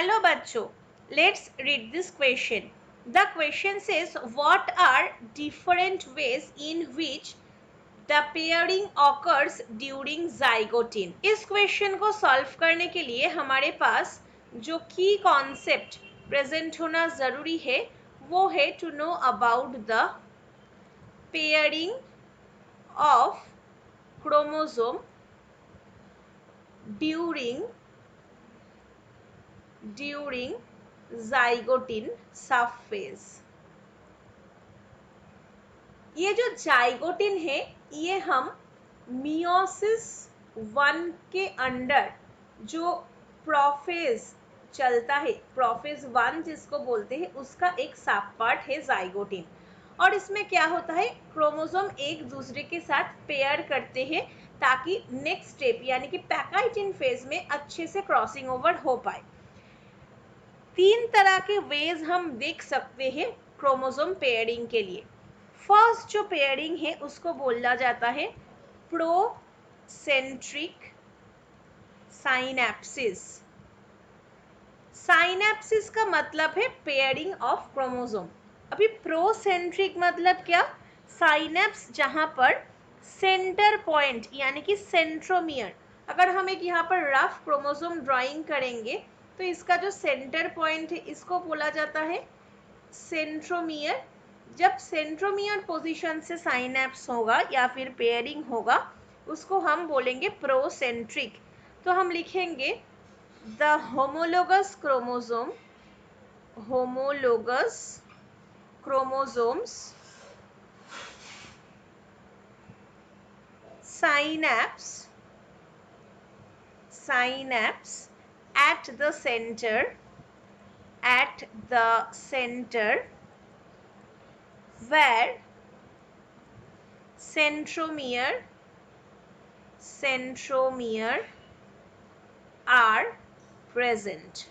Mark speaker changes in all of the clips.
Speaker 1: Hello बच्चों, let's read this question. The question says what are different ways in which the pairing occurs during zygote. इस question को solve करने के लिए हमारे पास जो की कॉन्सेप्ट प्रेजेंट होना जरूरी है वो है to know about the pairing of chromosome during zygote sub phase. ये जो जाइगोटिन है ये हम मियोसिस 1 के अंडर जो प्रोफेज चलता है, प्रोफेज 1 जिसको बोलते हैं, उसका एक सब पार्ट है जाइगोटिन. और इसमें क्या होता है, क्रोमोसोम एक दूसरे के साथ पेयर करते हैं ताकि नेक्स्ट स्टेप यानी कि पैकाइटिन फेज में अच्छे से क्रॉसिंग ओवर हो पाए. 3 तरह के वेज हम देख सकते हैं क्रोमोसोम पेयरिंग के लिए. फर्स्ट जो पेयरिंग है उसको बोला जाता है प्रोसेंट्रिक साइनेप्सिस. साइनेप्सिस का मतलब है पेयरिंग ऑफ क्रोमोसोम. अभी प्रोसेंट्रिक मतलब क्या, साइनेप्स जहां पर सेंटर पॉइंट यानी कि सेंट्रोमियर, अगर हम एक यहाँ पर रफ क्रोमोसोम ड्राइंग करेंगे तो इसका जो सेंटर पॉइंट है इसको बोला जाता है सेंट्रोमियर. जब सेंट्रोमियर पोजीशन से साइनेप्स होगा या फिर पेयरिंग होगा उसको हम बोलेंगे प्रोसेंट्रिक. तो हम लिखेंगे the homologous chromosomes synapse at the center where centromere are present.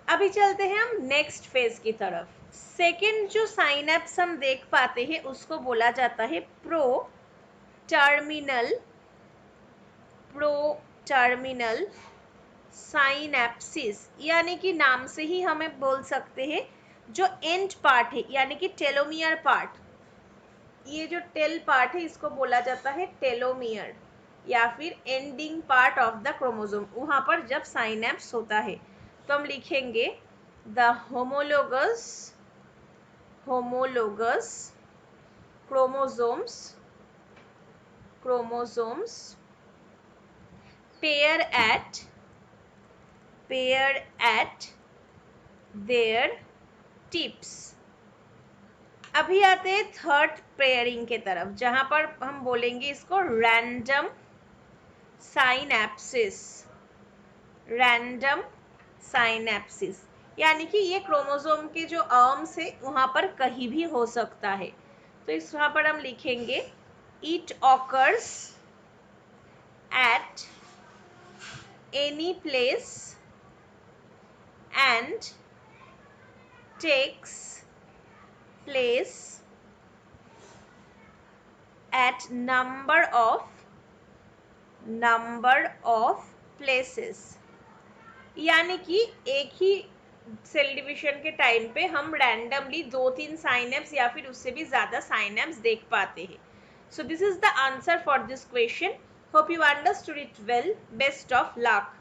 Speaker 1: अभी चलते हैं हम नेक्स्ट फेज की तरफ. सेकेंड जो साइनेप्स हम देख पाते हैं उसको बोला जाता है प्रोटर्मिनल साइनेप्सिस. यानी कि नाम से ही हमें बोल सकते हैं जो एंड पार्ट है यानी कि टेलोमियर पार्ट, ये जो टेल पार्ट है इसको बोला जाता है टेलोमियर या फिर ending part of the chromosome. वहां पर जब साइनेप्स होता है तो हम लिखेंगे the homologous chromosomes pair at their tips. अभी आते हैं थर्ड पेयरिंग के तरफ जहां पर हम बोलेंगे इसको रैंडम साइनेप्सिस. यानी कि ये क्रोमोसोम के जो आर्म्स है वहां पर कहीं भी हो सकता है. तो इस वहां पर हम लिखेंगे it occurs at any place and takes place at number of places. यानी कि एक ही सेल डिविजन के टाइम पे हम रैंडमली 2-3 साइनेप्स या फिर उससे भी ज्यादा साइनेप्स देख पाते हैं. So this is the answer for this question. Hope you understood it well. Best of luck.